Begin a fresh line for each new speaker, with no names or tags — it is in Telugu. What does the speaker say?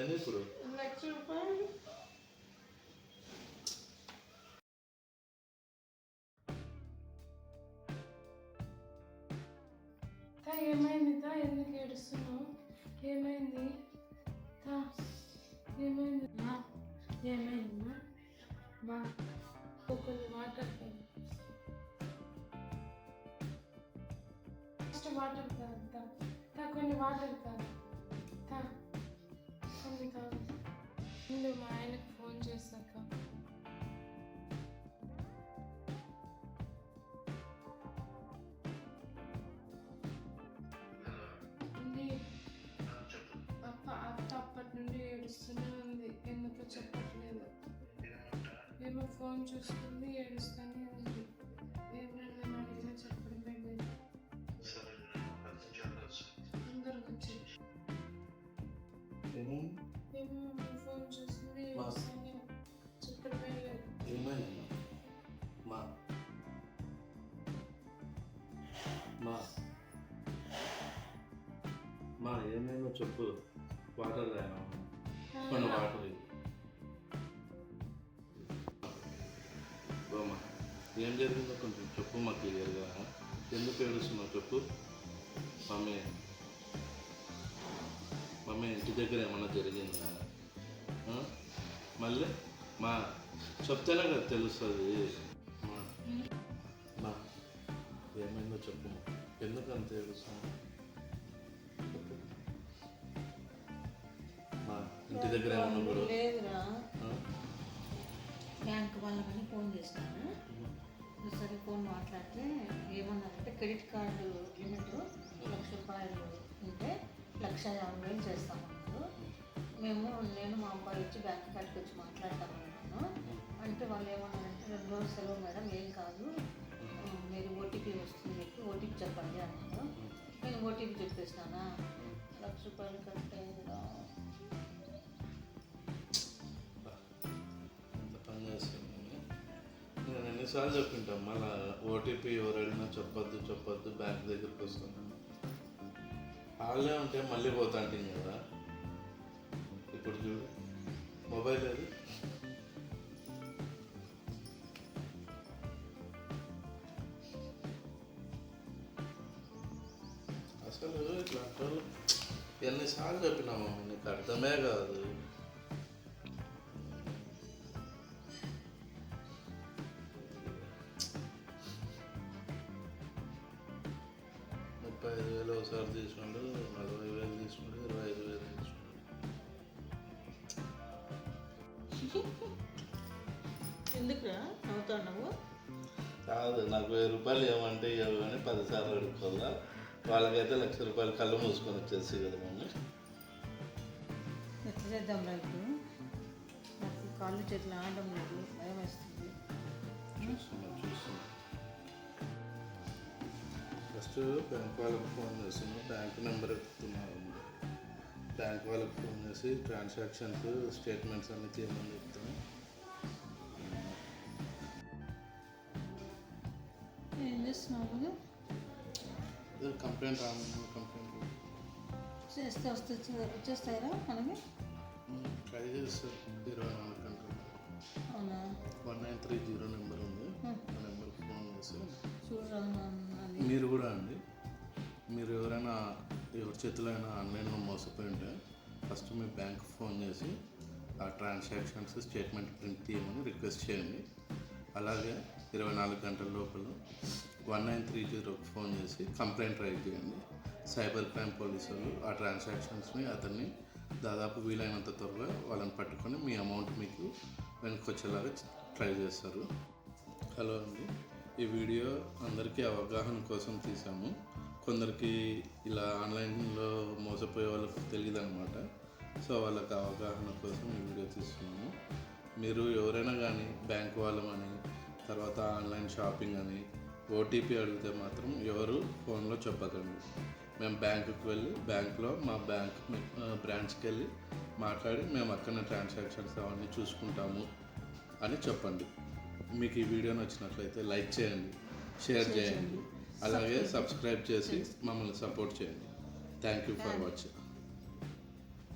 ఏమైంది ఇప్పుడు?
₹1,00,000. ఏమైంది తా? ఎందుకు ఏడుస్తున్నావు? ఏమైంది తా? ఏమైంది ఏమైందమ్మా? మా కొన్ని వాటర్ ఫస్ట్ వాటర్ తా కొన్ని వాటర్ తా కొన్ని తాగు. ముందు మా ఆయనకు ఫోన్ చేశాక అప్పటి నుండి ఏడుస్తూనే ఉంది. ఎందుకో చెప్పట్లేదు. ఏమో ఫోన్ చూస్తుంది, ఏడుస్తూనే ఉంది. ఏమైనా నేను అడిగినా చెప్పడమే లేదు. అందరికి వచ్చి ఏమో ఫోన్ చూస్తుంది, ఏడుస్తూనే చెప్పడమే లేదు.
ఏమైనా చెప్పు. వాటర్ తాగా కొన్ని వాటర్ బామ్మా. ఏం జరిగిందో కొంచెం చెప్పు మా క్లియర్గా. ఎందుకు ఏడుస్తున్నావు చెప్పు. మమ్మీ ఇంటి దగ్గర ఏమన్నా జరిగిందా? మళ్ళీ చెప్తేనే కదా తెలుస్తుంది. ఏమైందో చెప్పు. ఎందుకు అంత ఏడుస్తున్నావు? ఇంటి దగ్గర
లేదురా, బ్యాంక్ వాళ్ళకని ఫోన్ చేసినాను. సరే ఫోన్ మాట్లాడితే ఏమన్నారంటే క్రెడిట్ కార్డు లిమిట్ ₹1,00,000 ఉంటే ₹1,50,000 చేస్తామన్నారు. నేను మా అబ్బాయి వచ్చి బ్యాంక్ కాడికి వచ్చి మాట్లాడతామన్నాను. అంటే వాళ్ళు ఏమన్నారంటే 2 రోజులు సెలవు మేడం, ఏం కాదు, మీరు ఓటీపీ వస్తుంది, మీకు ఓటీపీ చెప్పండి అన్నారు. నేను ఓటీపీ చెప్పేసినానా. ₹1,00,000 కంటే
పని చేస్తాను. నేను ఎన్నిసార్లు చెప్పింటాం, మళ్ళీ ఓటీపీ ఎవరు అడిగినా చెప్పొద్దు బ్యాంక్ దగ్గరికి వస్తున్నాను. వాళ్ళే ఉంటే మళ్ళీ పోతాంటే కదా. ఇప్పుడు చూడు, మొబైల్ లేదు. అసలు ఇట్లాంటి వాళ్ళు ఎన్నిసార్లు చెప్పినామా, నీకు అర్థమే కాదు. 35,000 ఒకసారి తీసుకున్నాడు, 40,000 తీసుకున్నాడు, 25,000 తీసుకున్నాడు.
ఎందుకురా అవుతున్నావు?
కాదు, నాకు ₹1,000 ఏమంటే ఇవ్వని 10 సార్లు అడుక్కోవాలా. వాళ్ళకైతే ₹1,00,000 కళ్ళు మూసుకొని వచ్చేసి కదా మమ్మీ.
ఎట్లా చేద్దాం రా? ఇప్పుడు నాకు కాళ్ళు చేతులు ఆడడం లేదు, భయం వేస్తుంది.
చూస్తున్నా ఫస్ట్ బ్యాంక్ వాళ్ళకి ఫోన్ చేస్తున్నాను. బ్యాంక్ నెంబర్ ఎత్తుతున్నాను. బ్యాంక్ వాళ్ళకి ఫోన్ చేసి ట్రాన్సాక్షన్స్ స్టేట్మెంట్స్ అన్నీ తీయమని చెప్తాను.
ఏం చేస్తున్నావు?
కంప్లైంట్
చేస్తే వచ్చేస్తాయిరా మనకి?
ట్రై చేస్తారు 24 గంటలు.
అవునా?
1930 నెంబర్ ఉంది. ఆ నెంబర్కి ఫోన్ చేసి
చూడరా.
మీరు కూడా అండి, మీరు ఎవరైనా ఎవరి చేతిలో అయినా ఆన్లైన్లో మోసపోయి ఉంటే ఫస్ట్ మీ బ్యాంక్ ఫోన్ చేసి ఆ ట్రాన్సాక్షన్స్ స్టేట్మెంట్ ప్రింట్ తీయమని రిక్వెస్ట్ చేయండి. అలాగే 24 గంటల లోపల 1930కి ఫోన్ చేసి కంప్లైంట్ రైజ్ చేయండి. సైబర్ క్రైమ్ పోలీసు వాళ్ళు ఆ ట్రాన్సాక్షన్స్ని అతన్ని దాదాపు వీలైనంత త్వరగా వాళ్ళని పట్టుకొని మీ అమౌంట్ మీకు వెనక్కి వచ్చేలాగా ట్రై చేస్తారు. హలో అండి, ఈ వీడియో అందరికీ అవగాహన కోసం తీసాము. కొందరికి ఇలా ఆన్లైన్లో మోసపోయే వాళ్ళకి తెలియదు అనమాట. సో వాళ్ళకి అవగాహన కోసం ఈ వీడియో తీస్తున్నాము. మీరు ఎవరైనా కానీ బ్యాంక్ వాళ్ళమని, తర్వాత ఆన్లైన్ షాపింగ్ అని ఓటీపీ అడిగితే మాత్రం ఎవరు ఫోన్లో చెప్పకండి. మేము బ్యాంకుకి వెళ్ళి బ్యాంక్లో మా బ్యాంక్ బ్రాంచ్కి వెళ్ళి మాట్లాడి మేము అక్కడ ట్రాన్సాక్షన్స్ అవన్నీ చూసుకుంటాము అని చెప్పండి. మీకు ఈ వీడియో నచ్చినట్లయితే లైక్ చేయండి, షేర్ చేయండి, అలాగే సబ్స్క్రైబ్ చేసి మమ్మల్ని సపోర్ట్ చేయండి. Thank you for watching.